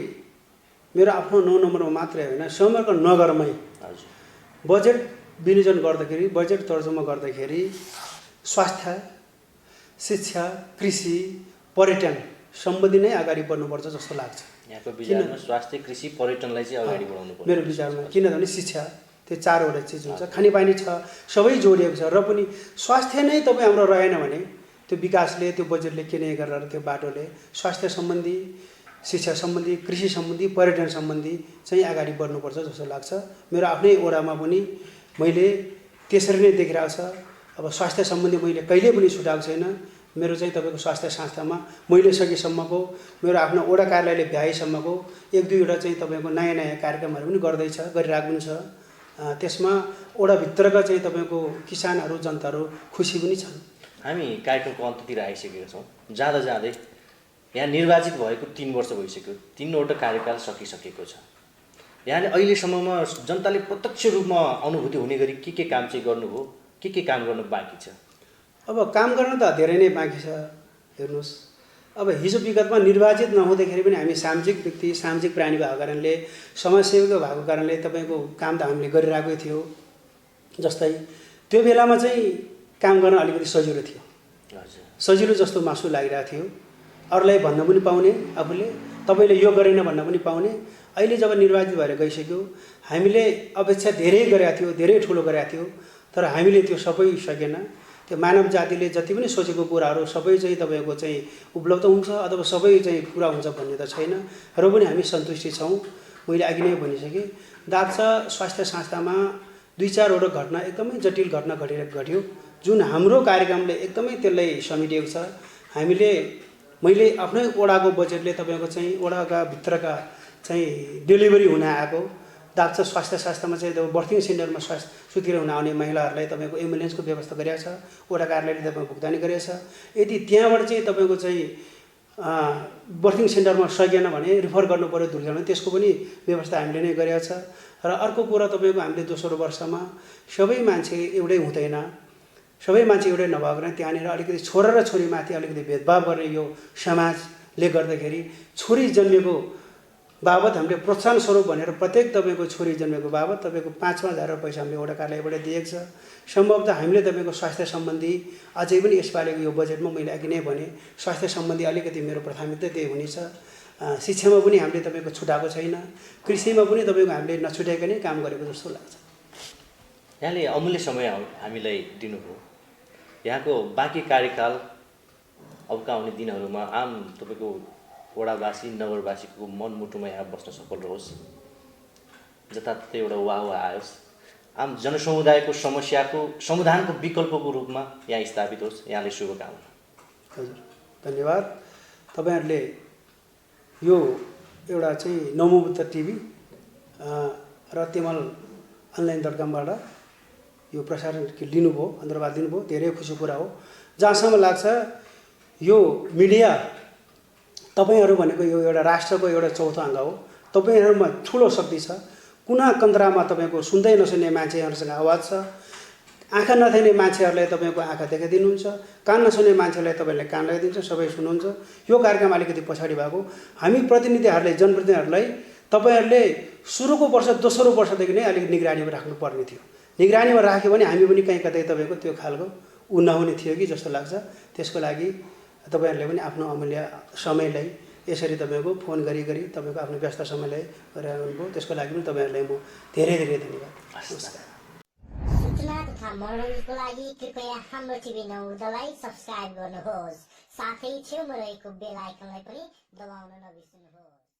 मेरो आफ्नो 9 नम्बरमा मात्रै होइन, समग्र नगरमै बजेट विनियोजन गर्दाखेरि, बजेट तर्जुमा गर्दाखेरि स्वास्थ्य, शिक्षा, कृषि, पर्यटन सम्बन्धी नै अगाडि बढ्नुपर्छ जस्तो लाग्छ। यहाँको विचारमा स्वास्थ्य, कृषि, पर्यटनलाई चाहिँ अगाडि बढाउनु पर्छ मेरो विचारमा। किनभने शिक्षा त्यो 4वटा चिज हुन्छ, खानेपानी छ, सबै जोडिएको छ। र पनि स्वास्थ्य नै तपाईँ हाम्रो रहेन भने त्यो विकासले, त्यो बजेटले के नै गरेर त्यो बाटोले स्वास्थ्य सम्बन्धी, शिक्षा सम्बन्धी, कृषि सम्बन्धी, पर्यटन सम्बन्धी चाहिँ अगाडि बढ्नुपर्छ जस्तो लाग्छ। मेरो आफ्नै वडामा पनि मैले त्यसरी नै देखिरहेको छ। अब स्वास्थ्य सम्बन्धी मैले कहिल्यै पनि छुटाएको छैन। मेरो चाहिँ तपाईँको स्वास्थ्य संस्थामा मैले सकेसम्मको, मेरो आफ्नो वडा कार्यालयले भ्याएसम्मको 1-2वटा चाहिँ तपाईँको नयाँ कार्यक्रमहरू पनि गरिरहेको पनि छ। त्यसमा वडाभित्रका चाहिँ तपाईँको किसानहरू, जनताहरू खुसी पनि छन्। हामी कार्यक्रमको अन्त्यतिर आइसकेका छौँ। जाँदै यहाँ निर्वाचित भएको 3 वर्ष भइसक्यो, 3वटा कार्यकाल सकिसकेको छ। यहाँले अहिलेसम्ममा जनताले प्रत्यक्ष रूपमा अनुभूति हुने गरी के काम चाहिँ गर्नुभयो, के काम गर्नु बाँकी छ? अब काम गर्न त धेरै नै बाँकी छ। हेर्नुहोस्, अब हिजो विगतमा निर्वाचित नहुँदाखेरि पनि हामी सामाजिक व्यक्ति, सामाजिक प्राणी भएको कारणले, समाजसेवी भएको कारणले तपाईँको काम त हामीले गरिरहेकै थियो। जस्तै त्यो बेलामा चाहिँ काम गर्न अलिकति सजिलो थियो, सजिलो जस्तो महसुस लागिरहेको थियो। अरूलाई भन्न पनि पाउने, आफूले तपाईँले यो गरेन भन्न पनि पाउने। अहिले जब निर्वाचित भएर गइसक्यो, हामीले अपेक्षा धेरै गरेका थियो, धेरै ठुलो गरेका थियो। तर हामीले त्यो सबै सकेन। त्यो मानव जातिले जति पनि सोचेको कुराहरू सबै चाहिँ तपाईँको चाहिँ उपलब्ध हुन्छ अथवा सबै चाहिँ पुरा हुन्छ भन्ने त छैन, र पनि हामी सन्तुष्टि छौँ। मैले अघि नै भनिसकेँ, दाप्चा स्वास्थ्य संस्थामा 2-4 वटा घटना एकदमै जटिल घटना घट्यो, जुन हाम्रो कार्यक्रमले एकदमै त्यसलाई समेटेको छ। मैले आफ्नै वडाको बजेटले तपाईँको चाहिँ वडाका भित्रका चाहिँ डेलिभरी हुन आएको दाप्चा स्वास्थ्य संस्थामा चाहिँ बर्थिङ सेन्टरमा सुतेर हुन आउने महिलाहरूलाई तपाईँको एम्बुलेन्सको व्यवस्था गरिएको छ, वडा कार्यालयले तपाईँको भुक्तानी गरेको छ। यदि त्यहाँबाट चाहिँ तपाईँको चाहिँ बर्थिङ सेन्टरमा सकिएन भने रिफर गर्नु पऱ्यो दुर्घटना, त्यसको पनि व्यवस्था हामीले नै गरेको छ। र अर्को कुरा तपाईँको हामीले दोस्रो वर्षमा सबै मान्छे एउटै हुँदैन, सबै मान्छे एउटै नभएको कारण त्यहाँनिर अलिकति छोरा र छोरीमाथि अलिकति भेदभाव गर्ने यो समाजले गर्दाखेरि छोरी जन्मेको बाबत हामीले प्रोत्साहन स्वरूप भनेर प्रत्येक तपाईँको छोरी जन्मेको बाबत तपाईँको 5,000 रुपियाँ पैसा हामीले वडा कार्यालयबाट दिएको छ। सम्भवतः हामीले तपाईँको स्वास्थ्य सम्बन्धी अझै पनि यसपालिको यो बजेटमा मैले अघि नै भने स्वास्थ्य सम्बन्धी अलिकति मेरो प्राथमिकता त्यही हुनेछ। शिक्षामा पनि हामीले तपाईँको छुटाएको छैन, कृषिमा पनि तपाईँको हामीले नछुटाइकनै काम गरेको जस्तो लाग्छ। यहाँले अमूल्य समय हामीलाई दिनुभयो। यहाँको बाँकी कार्यकाल अबका आउने दिनहरूमा आम तपाईँको वडावासी नगरवासीको मनमुटुमा यहाँ बस्न सफल रहोस्, जताततै एउटा वाह आओस्, आम जनसमुदायको समस्याको समाधानको विकल्पको रूपमा यहाँ स्थापित होस्। यहाँले शुभकामना। हजुर, धन्यवाद। तपाईँहरूले यो एउटा चाहिँ नमोबुद्ध टिभी र तेमल अनलाइन.com यो प्रसारण लिनुभयो, अन्तर्वाद दिनुभयो, धेरै खुसी कुरा हो। जहाँसम्म लाग्छ यो मिडिया तपाईहरू भनेको यो एउटा राष्ट्रको एउटा चौथो अङ्ग हो। तपाईहरूमा ठुलो शक्ति छ। कुना कन्द्रामा तपाईँको सुन्दै नसुन्ने मान्छेहरूसँग आवाज छ। आँखा नदेख्ने मान्छेहरूलाई तपाईँको आँखा देखाइदिनुहुन्छ, कान नसुन्ने मान्छेलाई तपाईँले कान लगाइदिन्छ, सबै सुन्नुहुन्छ। यो कार्यक्रम अलिकति पछाडि भएको। हामी प्रतिनिधिहरूले, जनप्रतिनिधिहरूलाई तपाईँहरूले सुरुको वर्ष दोस्रो वर्षदेखि नै अलिक निगरानीमा राख्नुपर्ने थियो। निगरानीमा राख्यो भने हामी पनि कहीँ कतै तपाईँको त्यो खालको नहुने थियो कि जस्तो लाग्छ। त्यसको लागि तपाईँहरूले पनि आफ्नो अमूल्य समयलाई यसरी तपाईँको फोन गरी तपाईँको आफ्नो व्यस्त समयलाई गराउनुभयो, त्यसको लागि पनि तपाईँहरूलाई म धेरै धेरै धन्यवाद। नमस्कार। सूचना तथा मनोरञ्जनको लागि कृपया हाम्रो टिभी 9 सब्स्क्राइब गर्नुहोस्, साथै छेउमा रहेको बेल आइकनलाई पनि दबाउन नबिर्सनुहोस्।